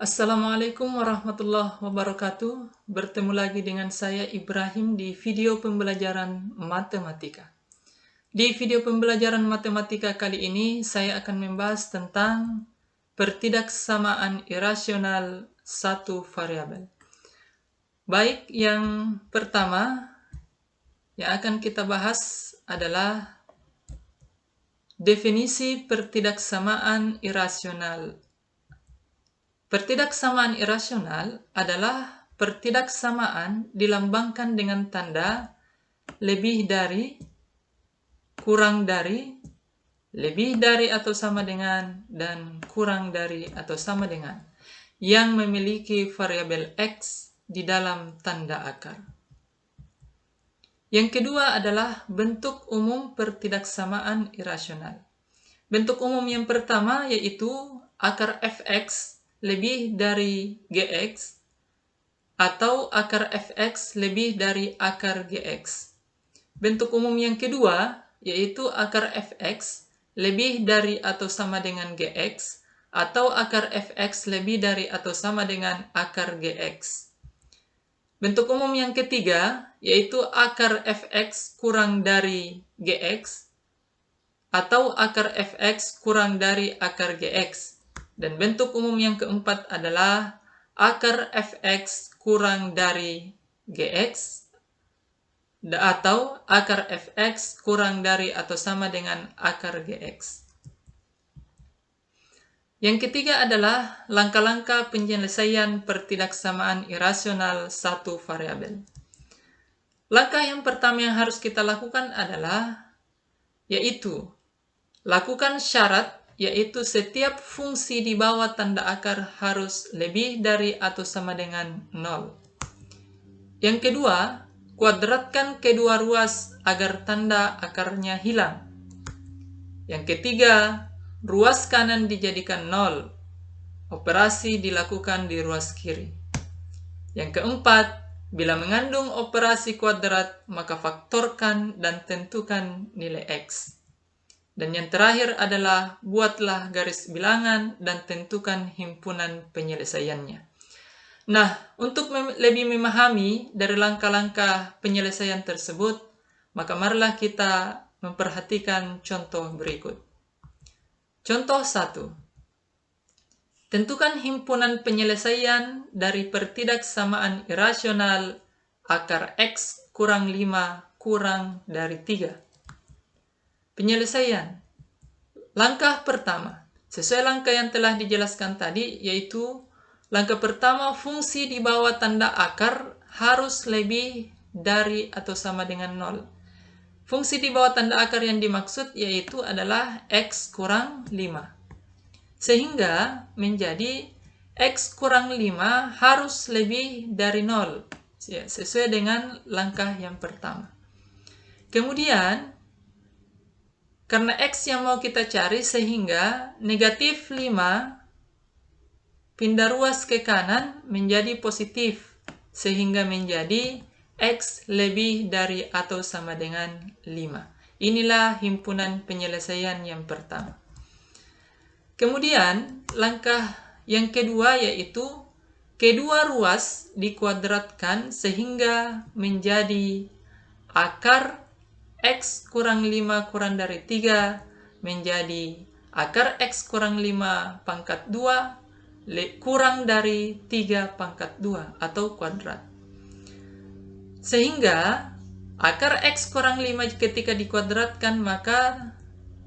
Assalamualaikum warahmatullahi wabarakatuh. Bertemu lagi dengan saya Ibrahim di video pembelajaran matematika. Di video pembelajaran matematika kali ini saya akan membahas tentang pertidaksamaan irasional satu variabel. Baik, yang pertama yang akan kita bahas adalah definisi pertidaksamaan irasional. Pertidaksamaan irasional adalah pertidaksamaan dilambangkan dengan tanda lebih dari, kurang dari, lebih dari atau sama dengan, dan kurang dari atau sama dengan, yang memiliki variabel X di dalam tanda akar. Yang kedua adalah bentuk umum pertidaksamaan irasional. Bentuk umum yang pertama yaitu akar fx lebih dari gx atau akar fx lebih dari akar gx. Bentuk umum yang kedua yaitu akar fx lebih dari atau sama dengan gx atau akar fx lebih dari atau sama dengan akar gx. Bentuk umum yang ketiga yaitu akar fx kurang dari gx atau akar fx kurang dari akar gx. Dan bentuk umum yang keempat adalah akar fx kurang dari gx atau akar fx kurang dari atau sama dengan akar gx. Yang ketiga adalah langkah-langkah penyelesaian pertidaksamaan irasional satu variabel. Langkah yang pertama yang harus kita lakukan adalah yaitu lakukan syarat, yaitu setiap fungsi di bawah tanda akar harus lebih dari atau sama dengan 0. Yang kedua, kuadratkan kedua ruas agar tanda akarnya hilang. Yang ketiga, ruas kanan dijadikan 0. Operasi dilakukan di ruas kiri. Yang keempat, bila mengandung operasi kuadrat, maka faktorkan dan tentukan nilai X. Dan yang terakhir adalah buatlah garis bilangan dan tentukan himpunan penyelesaiannya. Nah, untuk lebih memahami dari langkah-langkah penyelesaian tersebut, maka marilah kita memperhatikan contoh berikut. Contoh 1. Tentukan himpunan penyelesaian dari pertidaksamaan irasional akar X kurang 5 kurang dari 3. Penyelesaian. Langkah pertama, sesuai langkah yang telah dijelaskan tadi, yaitu langkah pertama, fungsi di bawah tanda akar harus lebih dari atau sama dengan 0. Fungsi di bawah tanda akar yang dimaksud yaitu adalah X kurang 5. Sehingga menjadi X kurang 5 harus lebih dari 0. Sesuai dengan langkah yang pertama. Kemudian, karena X yang mau kita cari, sehingga negatif 5 pindah ruas ke kanan menjadi positif. Sehingga menjadi X lebih dari atau sama dengan 5. Inilah himpunan penyelesaian yang pertama. Kemudian, langkah yang kedua yaitu kedua ruas dikuadratkan sehingga menjadi akar X kurang 5 kurang dari 3 menjadi akar X kurang 5 pangkat 2 kurang dari 3 pangkat 2 atau kuadrat. Sehingga akar X kurang 5 ketika dikuadratkan maka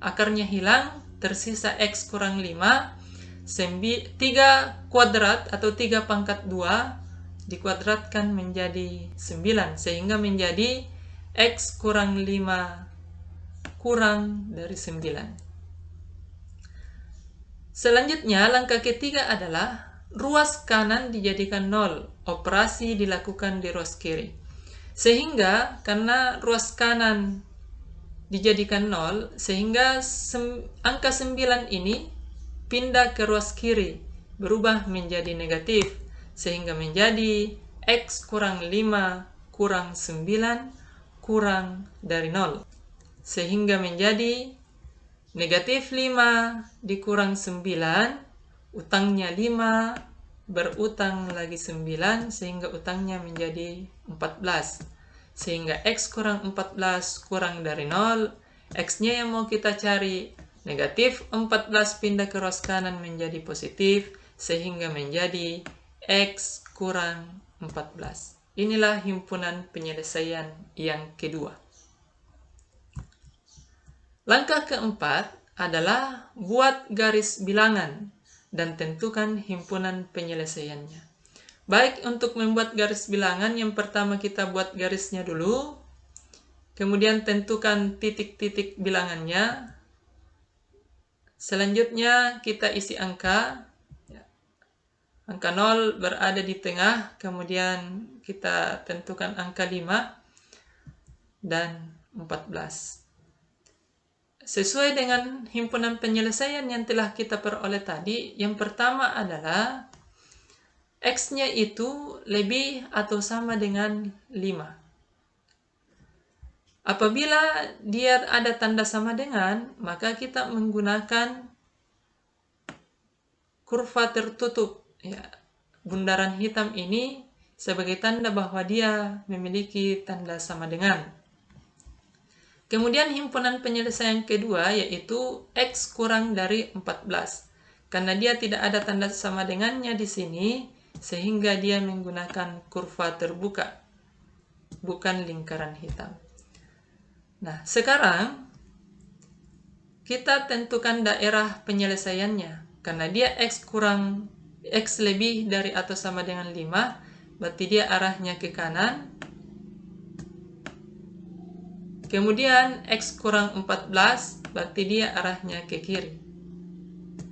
akarnya hilang, tersisa X kurang 5, 3 kuadrat atau 3 pangkat 2 dikuadratkan menjadi 9, sehingga menjadi X kurang 5 kurang dari 9. Selanjutnya, langkah ketiga adalah ruas kanan dijadikan 0. Operasi dilakukan di ruas kiri. Sehingga karena ruas kanan dijadikan 0, sehingga angka 9 ini pindah ke ruas kiri, berubah menjadi negatif, sehingga menjadi X kurang 5 kurang 9 kurang dari 0. Sehingga menjadi negatif 5 dikurang 9, utangnya 5, berutang lagi 9 sehingga utangnya menjadi 14. Sehingga X kurang 14 kurang dari 0. X-nya yang mau kita cari negatif 14 pindah ke ruas kanan menjadi positif sehingga menjadi X kurang 14. Inilah himpunan penyelesaian yang kedua. Langkah keempat adalah buat garis bilangan dan tentukan himpunan penyelesaiannya. Baik, untuk membuat garis bilangan, yang pertama kita buat garisnya dulu. Kemudian tentukan titik-titik bilangannya. Selanjutnya kita isi angka. Angka 0 berada di tengah. Kemudian kita tentukan angka 5 dan 14. Sesuai dengan himpunan penyelesaian yang telah kita peroleh tadi, yang pertama adalah X-nya itu lebih atau sama dengan 5. Apabila dia ada tanda sama dengan, maka kita menggunakan kurva tertutup. Bundaran hitam ini sebagai tanda bahwa dia memiliki tanda sama dengan. Kemudian himpunan penyelesaian kedua yaitu X kurang dari 14. Karena dia tidak ada tanda sama dengannya di sini, sehingga dia menggunakan kurva terbuka, bukan lingkaran hitam. Nah, sekarang kita tentukan daerah penyelesaiannya. Karena dia X lebih dari atau sama dengan 5, berarti dia arahnya ke kanan. Kemudian X kurang 14, berarti dia arahnya ke kiri.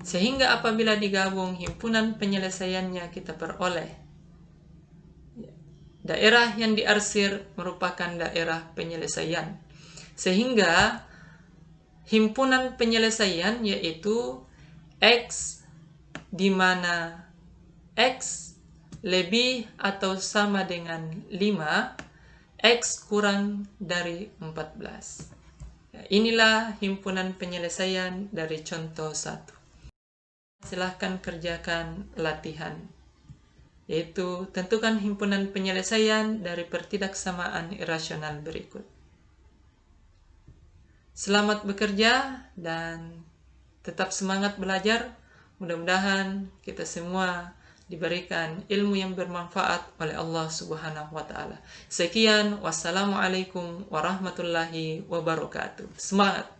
Sehingga apabila digabung himpunan penyelesaiannya kita peroleh daerah yang diarsir merupakan daerah penyelesaian. Sehingga himpunan penyelesaian yaitu X di mana X lebih atau sama dengan 5, X kurang dari 14. Inilah himpunan penyelesaian dari contoh 1. Silahkan kerjakan latihan, yaitu tentukan himpunan penyelesaian dari pertidaksamaan irasional berikut. Selamat bekerja dan tetap semangat belajar. Mudah-mudahan kita semua diberikan ilmu yang bermanfaat oleh Allah Subhanahu wa Ta'ala. Sekian, wassalamualaikum warahmatullahi wabarakatuh. Semangat!